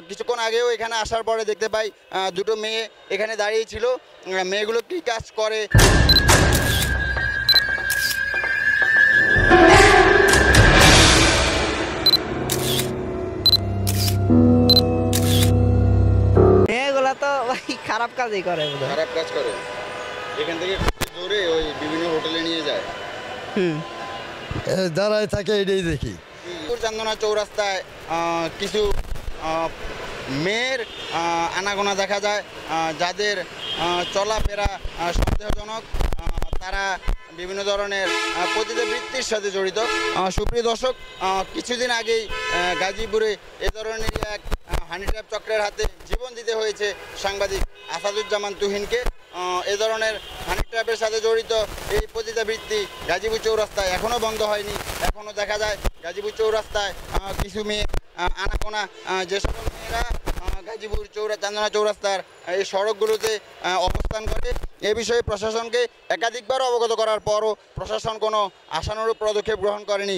কিছুক্ষণ আগেও এখানে আসার পরে দেখতে পাই দুটো মেয়ে এখানে দাঁড়িয়ে ছিল। মেয়েগুলো কী কাজ করে এগুলা তো ভাই খারাপ কাজই করে বোধহয়। খারাপ কাজ করে, এখান থেকে ধরে ওই বিভিন্ন হোটেলে নিয়ে যায়। দাঁড়ায় থাকে এটাই দেখি। চান্দনা চৌরাস্তায় কিছু মেয়ের আনাগোনা দেখা যায়, যাদের চলাফেরা সন্দেহজনক। তারা বিভিন্ন ধরনের পতিতাবৃত্তির সাথে জড়িত। সুপ্রিয় দর্শক, কিছুদিন আগেই গাজীপুরে এ ধরনেরই এক হানি ট্র্যাপ চক্রের হাতে জীবন দিতে হয়েছে সাংবাদিক আসাদুজ্জামান তুহিনকে। এ ধরনের হানি ট্র্যাপের সাথে জড়িত এই পতিতাবৃত্তি গাজীপুর চৌরাস্তায় এখনও বন্ধ হয়নি। এখনও দেখা যায় গাজীপুর চৌরাস্তায় কিছু মেয়ে আনাগোনা, যে সকল মেয়েরা গাজীপুর চান্দনা চৌরাস্তার এই সড়কগুলোতে অবস্থান করে। এ বিষয়ে প্রশাসনকে একাধিকবার অবগত করার পরও প্রশাসন কোনো আশানুরূপ পদক্ষেপ গ্রহণ করেনি।